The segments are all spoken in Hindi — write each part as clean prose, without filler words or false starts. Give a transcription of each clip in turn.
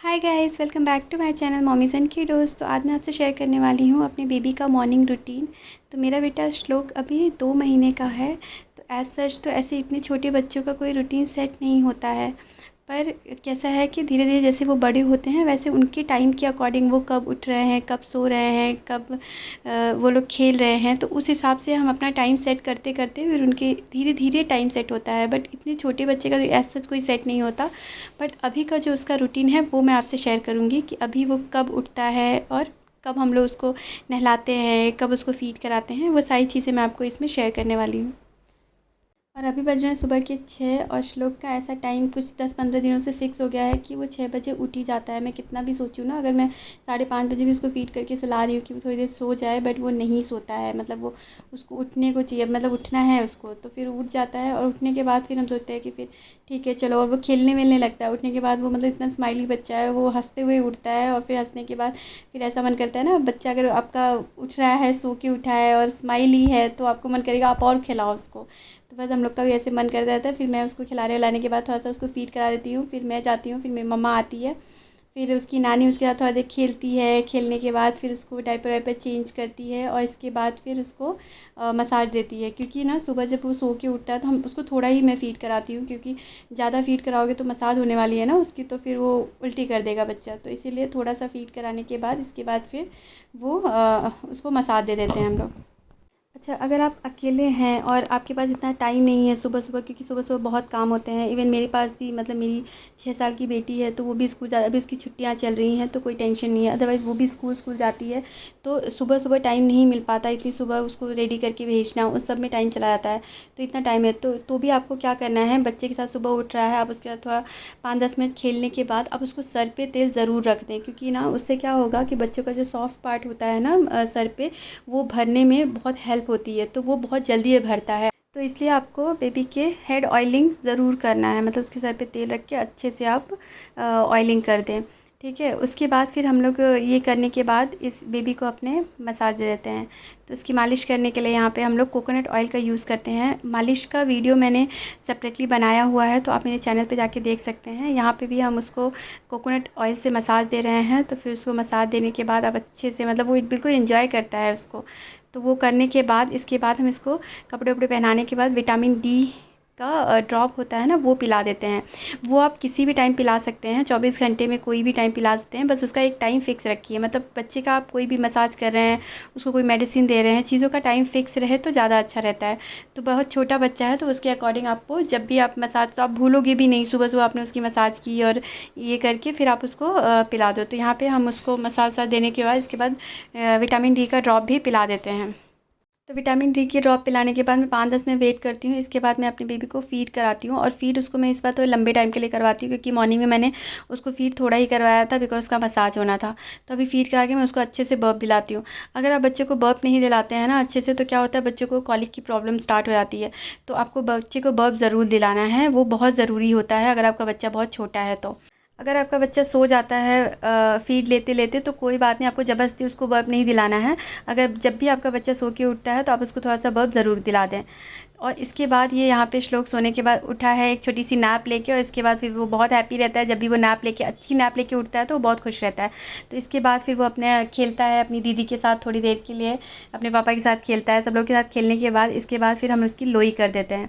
Hi guys, welcome back to my channel mommies and kiddos. तो आज मैं आपसे शेयर करने वाली हूँ अपने बेबी का मॉर्निंग रूटीन। तो मेरा बेटा श्लोक अभी 2 महीने का है। तो एज़ सच तो ऐसे इतने छोटे बच्चों का कोई रूटीन सेट नहीं होता है। पर कैसा है कि धीरे-धीरे जैसे वो बड़े होते हैं वैसे उनके टाइम के अकॉर्डिंग वो कब उठ रहे हैं, कब सो रहे हैं, कब वो लोग खेल रहे हैं, तो उस हिसाब से हम अपना टाइम सेट करते-करते फिर उनके धीरे-धीरे टाइम सेट होता है। बट इतने छोटे बच्चे का एज़ सच कोई सेट नहीं होता। बट अभी का जो उसका रूटीन है वो मैं आपसे शेयर करूँगी कि अभी वो कब उठता है और कब हम लोग उसको नहलाते हैं, कब उसको फ़ीड कराते हैं, वो सारी चीज़ें मैं आपको इसमें शेयर करने वाली हूँ। और अभी बज रहे हैं सुबह के 6 और श्लोक का ऐसा टाइम कुछ 10-15 दिनों से फ़िक्स हो गया है कि वो 6 बजे उठ ही जाता है। मैं कितना भी सोचूँ ना, अगर मैं 5:30 बजे भी उसको फ़ीड करके सुला रही हूँ कि वो थोड़ी देर सो जाए, बट वो नहीं सोता है। मतलब वो उसको उठने को चाहिए, मतलब उठना है उसको, तो फिर उठ जाता है। और उठने के बाद फिर हम सोचते हैं कि फिर ठीक है चलो, और वो खेलने-वेलने लगता है। उठने के बाद वो मतलब इतना स्माइली बच्चा है, वो हँसते हुए उठता है और फिर हँसने के बाद फिर ऐसा मन करता है ना, बच्चा अगर आपका उठ रहा है, सो के उठा है और स्माइली है, तो आपको मन करेगा आप और खिलाओ उसको। तो बस हम लोग का भी ऐसे मन करता रहता है। फिर मैं उसको खिलाने-विलाने के बाद थोड़ा-सा उसको फ़ीड करा देती हूँ, फिर मैं जाती हूँ, फिर मेरी मम्मा आती है, फिर उसकी नानी उसके साथ थोड़ा देर खेलती है। खेलने के बाद फिर उसको डायपर-वायपर चेंज करती है और इसके बाद फिर उसको मसाज देती है, क्योंकि ना सुबह जब वो सो के उठता है तो हम उसको थोड़ा ही मैं फ़ीड कराती हूँ, क्योंकि ज़्यादा फ़ीड कराओगे तो मसाज होने वाली है ना उसकी, तो फिर वो उल्टी कर देगा बच्चा। तो इसीलिए थोड़ा-सा फ़ीड कराने के बाद इसके बाद फिर वो उसको मसाज दे देते हैं हम लोग। अच्छा, अगर आप अकेले हैं और आपके पास इतना टाइम नहीं है सुबह-सुबह, क्योंकि सुबह-सुबह बहुत काम होते हैं। इवन मेरे पास भी, मतलब मेरी 6 साल की बेटी है तो वो भी स्कूल अभी उसकी छुट्टियाँ चल रही हैं तो कोई टेंशन नहीं है। अदरवाइज़ वो भी स्कूल जाती है, तो सुबह-सुबह टाइम नहीं मिल पाता। इतनी सुबह उसको रेडी करके भेजना, उस सब में टाइम चला जाता है। तो इतना टाइम है तो भी आपको क्या करना है, बच्चे के साथ सुबह उठ रहा है, आप उसके साथ थोड़ा 5-10 मिनट खेलने के बाद आप उसको सर पे तेल ज़रूर रख दें, क्योंकि ना उससे क्या होगा कि बच्चों का जो सॉफ्ट पार्ट होता है ना सर पे, वो भरने में बहुत हेल्प होती है, तो वो बहुत जल्दी ये भरता है। तो इसलिए आपको बेबी के हेड ऑयलिंग ज़रूर करना है, मतलब उसके सर पे तेल रख के अच्छे से आप ऑयलिंग कर दें। ठीक है, उसके बाद फिर हम लोग ये करने के बाद इस बेबी को अपने मसाज दे देते हैं। तो उसकी मालिश करने के लिए यहाँ पे हम लोग कोकोनट ऑयल का यूज़ करते हैं। मालिश का वीडियो मैंने सेपरेटली बनाया हुआ है, तो आप मेरे चैनल पे जाके देख सकते हैं। यहाँ पे भी हम उसको कोकोनट ऑयल से मसाज दे रहे हैं, तो फिर उसको मसाज देने के बाद आप अच्छे से, मतलब वो बिल्कुल एंजॉय करता है उसको। तो वो करने के बाद इसके बाद हम इसको कपड़े-वपड़े पहनाने के बाद विटामिन डी का ड्रॉप होता है ना, वो पिला देते हैं। वो आप किसी भी टाइम पिला सकते हैं, 24 घंटे में कोई भी टाइम पिला सकते हैं, बस उसका एक टाइम फ़िक्स रखिए। मतलब बच्चे का आप कोई भी मसाज कर रहे हैं, उसको कोई मेडिसिन दे रहे हैं, चीज़ों का टाइम फ़िक्स रहे तो ज़्यादा अच्छा रहता है। तो बहुत छोटा बच्चा है तो उसके अकॉर्डिंग आपको जब भी आप मसाज, तो आप भूलोगे भी नहीं, सुबह-सुबह आपने उसकी मसाज की और ये करके फिर आप उसको पिला दो। तो यहाँ पे हम उसको मसाज-वसाज देने के बाद इसके बाद विटामिन डी का ड्रॉप भी पिला देते हैं। तो विटामिन डी की ड्रॉप पिलाने के बाद मैं 5-10 मिनट वेट करती हूँ। इसके बाद मैं अपनी बेबी को फ़ीड कराती हूँ, और फ़ीड उसको मैं इस बार तो लंबे टाइम के लिए करवाती हूँ, क्योंकि मॉर्निंग में मैंने उसको फ़ीड थोड़ा ही करवाया था बिकॉज़ उसका मसाज होना था। तो अभी फ़ीड करा के मैं उसको अच्छे से बर्प दिलाती हूँ। अगर आप बच्चे को बर्प नहीं दिलाते हैं ना अच्छे से, तो क्या होता है, बच्चों को कॉलिक की प्रॉब्लम स्टार्ट हो जाती है। तो आपको बच्चे को बर्प ज़रूर दिलाना है, वो बहुत ज़रूरी होता है अगर आपका बच्चा बहुत छोटा है तो। अगर आपका बच्चा सो जाता है फ़ीड लेते-लेते, तो कोई बात नहीं, आपको ज़बरदस्ती उसको बर्प नहीं दिलाना है। अगर जब भी आपका बच्चा सो के उठता है तो आप उसको थोड़ा-सा बर्प ज़रूर दिला दें। और इसके बाद ये यहाँ पे श्लोक सोने के बाद उठा है एक छोटी-सी नैप लेके, और इसके बाद फिर वो बहुत हैप्पी रहता है। जब भी वो नैप लेके, अच्छी नैप लेके उठता है तो वो बहुत खुश रहता है। तो इसके बाद फिर वो अपने खेलता है अपनी दीदी के साथ थोड़ी देर के लिए, अपने पापा के साथ खेलता है, सब लोग के साथ खेलने के बाद इसके बाद फिर हम उसकी लोई कर देते हैं।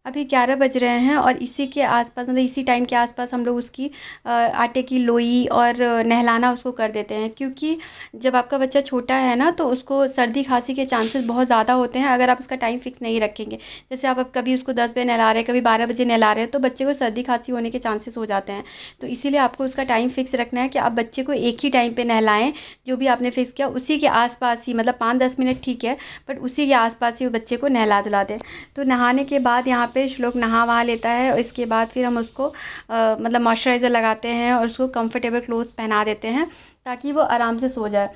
अभी 11 बज रहे हैं और इसी के आसपास, मतलब इसी टाइम के आसपास हम लोग उसकी आटे की लोई और नहलाना उसको कर देते हैं, क्योंकि जब आपका बच्चा छोटा है ना तो उसको सर्दी खांसी के चांसेस बहुत ज़्यादा होते हैं अगर आप उसका टाइम फ़िक्स नहीं रखेंगे। जैसे आप अब कभी उसको 10 बजे नहला रहे हैं, कभी 12 बजे नहला रहे हैं, तो बच्चे को सर्दी खांसी होने के चांसेस हो जाते हैं। तो इसीलिए आपको उसका टाइम फ़िक्स रखना है कि आप बच्चे को एक ही टाइम पर नहलाएँ, जो भी आपने फ़िक्स किया उसी के आस-पास ही, मतलब 5-10 मिनट ठीक है, बट उसी के आस-पास ही वो बच्चे को नहला-धुला दें। तो नहाने के बाद यहाँ पे श्लोक नहा-वहा लेता है, और इसके बाद फिर हम उसको मतलब मॉइस्चराइज़र लगाते हैं और उसको कंफर्टेबल क्लोथ्स पहना देते हैं, ताकि वो आराम से सो जाए।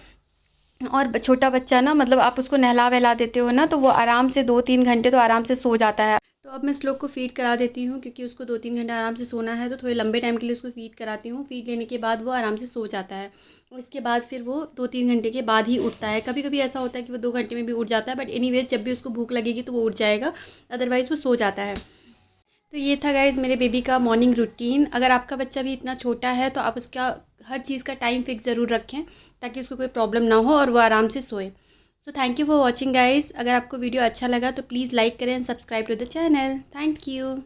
और छोटा बच्चा ना, मतलब आप उसको नहला-वहला देते हो ना, तो वो आराम से 2-3 घंटे तो आराम से सो जाता है। तो अब मैं श्लोक को फ़ीड करा देती हूँ, क्योंकि उसको 2-3 घंटे आराम से सोना है, तो थोड़े लंबे टाइम के लिए उसको फ़ीड कराती हूँ। फ़ीड लेने के बाद वो आराम से सो जाता है, और इसके बाद फिर वो 2-3 घंटे के बाद ही उठता है। कभी-कभी ऐसा होता है कि वो 2 घंटे में भी उठ जाता है, बट एनीवेज़ जब भी उसको भूख लगेगी तो वो उठ जाएगा, अदरवाइज़ वो सो जाता है। तो ये था गाइज़ मेरे बेबी का मॉर्निंग रूटीन। अगर आपका बच्चा भी इतना छोटा है तो आप उसका हर चीज़ का टाइम फिक्स ज़रूर रखें, ताकि उसको कोई प्रॉब्लम ना हो और वो आराम से सोए। So thank you for watching guys. अगर आपको वीडियो अच्छा लगा तो प्लीज़ लाइक करें and subscribe to the channel. Thank you.